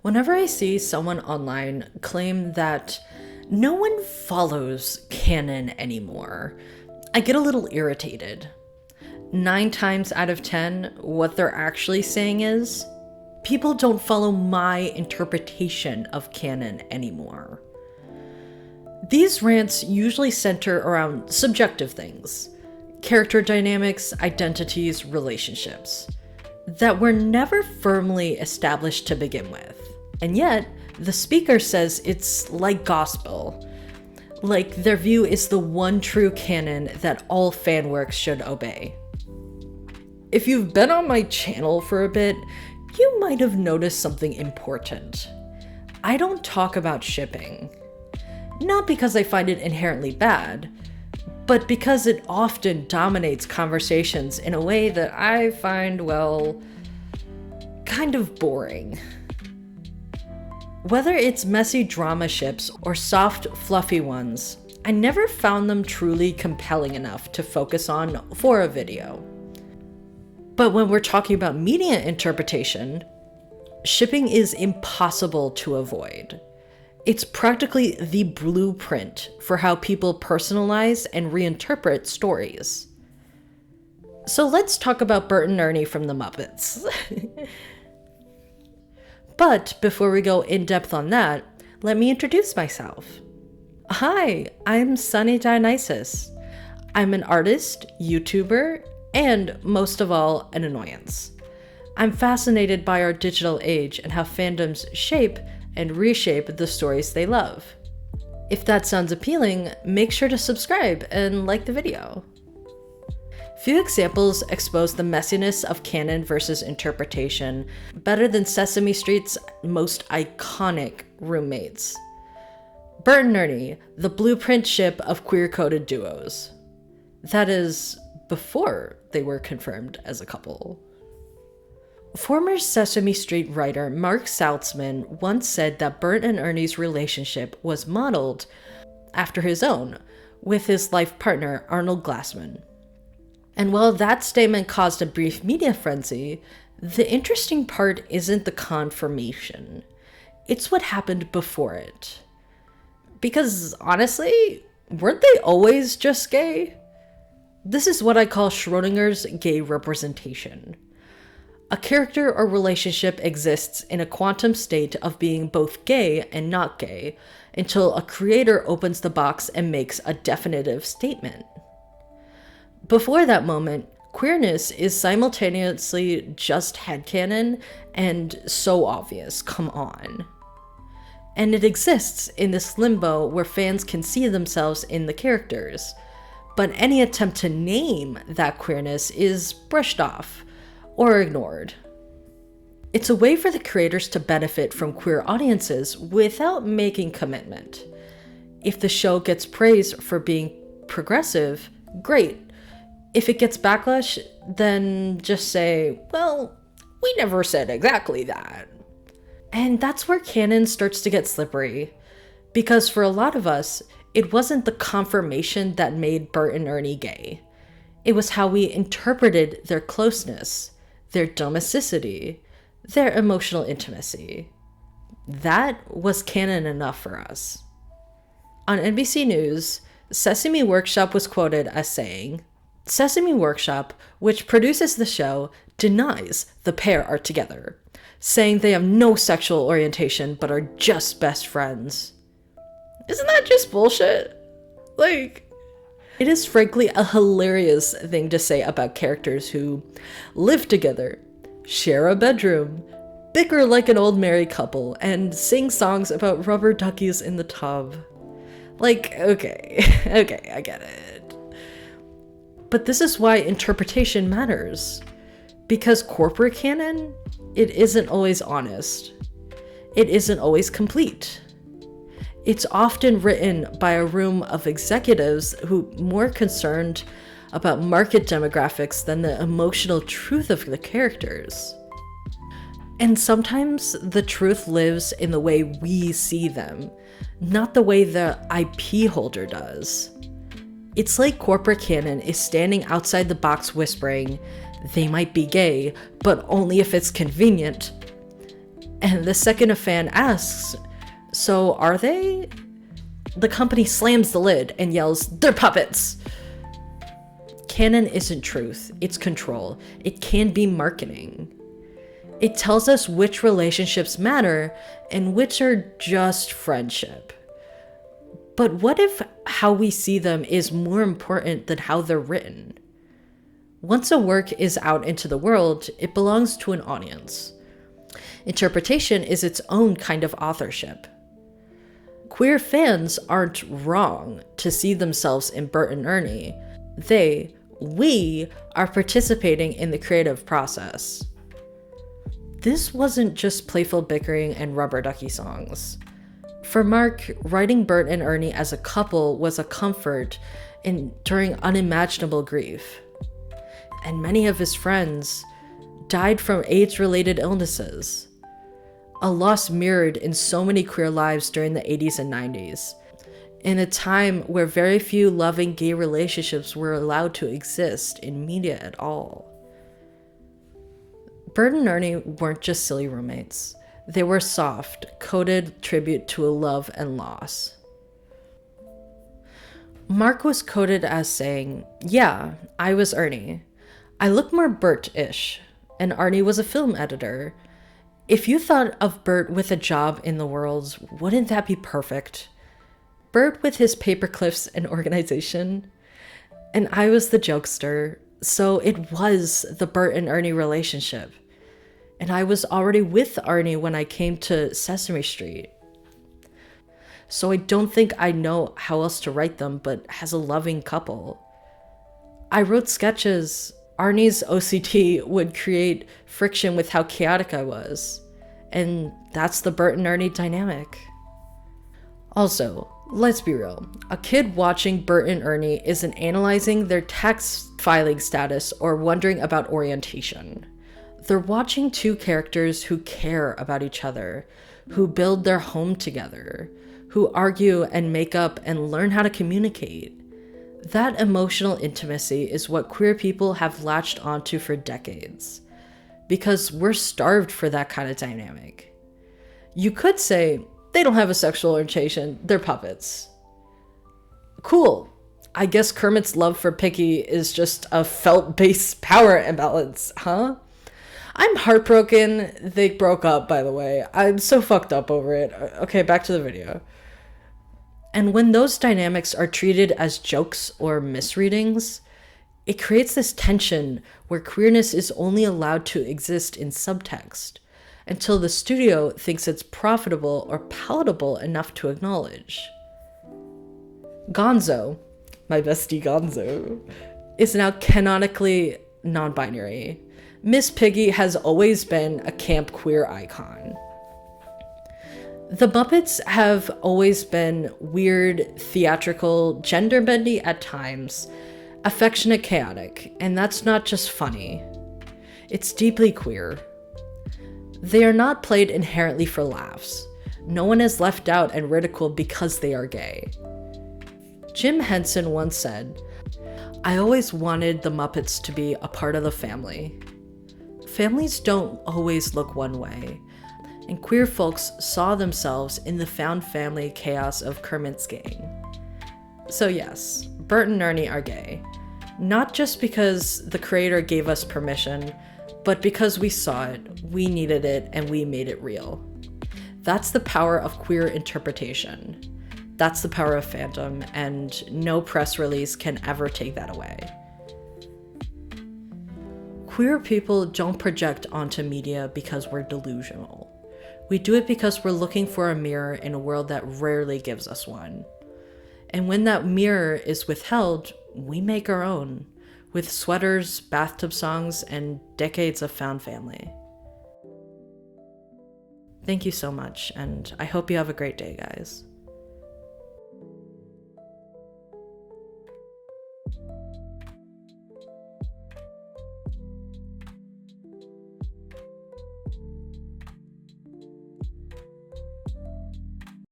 Whenever I see someone online claim that no one follows canon anymore, I get a little irritated. 9 times out of 10, what they're actually saying is, people don't follow my interpretation of canon anymore. These rants usually center around subjective things, character dynamics, identities, relationships, that were never firmly established to begin with. And yet, the speaker says it's like gospel, like their view is the one true canon that all fan works should obey. If you've been on my channel for a bit, you might have noticed something important. I don't talk about shipping. Not because I find it inherently bad, but because it often dominates conversations in a way that I find, well, kind of boring. Whether it's messy drama ships or soft, fluffy ones, I never found them truly compelling enough to focus on for a video. But when we're talking about media interpretation, shipping is impossible to avoid. It's practically the blueprint for how people personalize and reinterpret stories. So let's talk about Bert and Ernie from the Muppets. But before we go in depth on that, let me introduce myself. Hi, I'm Sunny Dionysus. I'm an artist, YouTuber, and most of all, an annoyance. I'm fascinated by our digital age and how fandoms shape and reshape the stories they love. If that sounds appealing, make sure to subscribe and like the video. Few examples expose the messiness of canon versus interpretation better than Sesame Street's most iconic roommates. Bert and Ernie, the blueprint ship of queer-coded duos. That is, before they were confirmed as a couple. Former Sesame Street writer Mark Saltzman once said that Bert and Ernie's relationship was modeled after his own, with his life partner Arnold Glassman. And while that statement caused a brief media frenzy, the interesting part isn't the confirmation. It's what happened before it. Because honestly, weren't they always just gay? This is what I call Schrodinger's gay representation. A character or relationship exists in a quantum state of being both gay and not gay until a creator opens the box and makes a definitive statement. Before that moment, queerness is simultaneously just headcanon and so obvious, come on. And it exists in this limbo where fans can see themselves in the characters, but any attempt to name that queerness is brushed off or ignored. It's a way for the creators to benefit from queer audiences without making commitment. If the show gets praise for being progressive, great. If it gets backlash, then just say, well, we never said exactly that. And that's where canon starts to get slippery, because for a lot of us, it wasn't the confirmation that made Bert and Ernie gay. It was how we interpreted their closeness, their domesticity, their emotional intimacy. That was canon enough for us. On NBC News, Sesame Workshop was quoted as saying, "Sesame Workshop, which produces the show, denies the pair are together, saying they have no sexual orientation but are just best friends." Isn't that just bullshit? It is frankly a hilarious thing to say about characters who live together, share a bedroom, bicker like an old married couple, and sing songs about rubber duckies in the tub. Okay, I get it. But this is why interpretation matters. Because corporate canon, it isn't always honest. It isn't always complete. It's often written by a room of executives who are more concerned about market demographics than the emotional truth of the characters. And sometimes the truth lives in the way we see them, not the way the IP holder does. It's like corporate canon is standing outside the box whispering, they might be gay, but only if it's convenient. And the second a fan asks, "So are they?" the company slams the lid and yells, "They're puppets!" Canon isn't truth, it's control. It can be marketing. It tells us which relationships matter and which are just friendship. But what if how we see them is more important than how they're written? Once a work is out into the world, it belongs to an audience. Interpretation is its own kind of authorship. Queer fans aren't wrong to see themselves in Bert and Ernie. We are participating in the creative process. This wasn't just playful bickering and rubber ducky songs. For Mark, writing Bert and Ernie as a couple was a comfort during unimaginable grief. And many of his friends died from AIDS-related illnesses, a loss mirrored in so many queer lives during the 80s and 90s, in a time where very few loving gay relationships were allowed to exist in media at all. Bert and Ernie weren't just silly roommates. They were soft, coded tribute to a love and loss. Mark was quoted as saying, "Yeah, I was Ernie. I look more Bert-ish, and Arnie was a film editor. If you thought of Bert with a job in the world, wouldn't that be perfect? Bert with his paperclips and organization. And I was the jokester, so it was the Bert and Ernie relationship. And I was already with Arnie when I came to Sesame Street. So I don't think I know how else to write them but as a loving couple. I wrote sketches. Arnie's OCD would create friction with how chaotic I was. And that's the Bert and Ernie dynamic." Also, let's be real. A kid watching Bert and Ernie isn't analyzing their tax filing status or wondering about orientation. They're watching two characters who care about each other, who build their home together, who argue and make up and learn how to communicate. That emotional intimacy is what queer people have latched onto for decades, because we're starved for that kind of dynamic. You could say, they don't have a sexual orientation, they're puppets. Cool. I guess Kermit's love for Piggy is just a felt-based power imbalance, huh? I'm heartbroken they broke up, by the way. I'm so fucked up over it. Okay, back to the video. And when those dynamics are treated as jokes or misreadings, it creates this tension where queerness is only allowed to exist in subtext until the studio thinks it's profitable or palatable enough to acknowledge. Gonzo, my bestie Gonzo, is now canonically non-binary. Miss Piggy has always been a camp queer icon. The Muppets have always been weird, theatrical, gender-bendy at times, affectionate, chaotic, and that's not just funny. It's deeply queer. They are not played inherently for laughs. No one is left out and ridiculed because they are gay. Jim Henson once said, "I always wanted the Muppets to be a part of the family." Families don't always look one way, and queer folks saw themselves in the found family chaos of Kermit's gang. So yes, Bert and Ernie are gay. Not just because the creator gave us permission, but because we saw it, we needed it, and we made it real. That's the power of queer interpretation. That's the power of fandom, and no press release can ever take that away. Queer people don't project onto media because we're delusional. We do it because we're looking for a mirror in a world that rarely gives us one. And when that mirror is withheld, we make our own, with sweaters, bathtub songs, and decades of found family. Thank you so much, and I hope you have a great day, guys.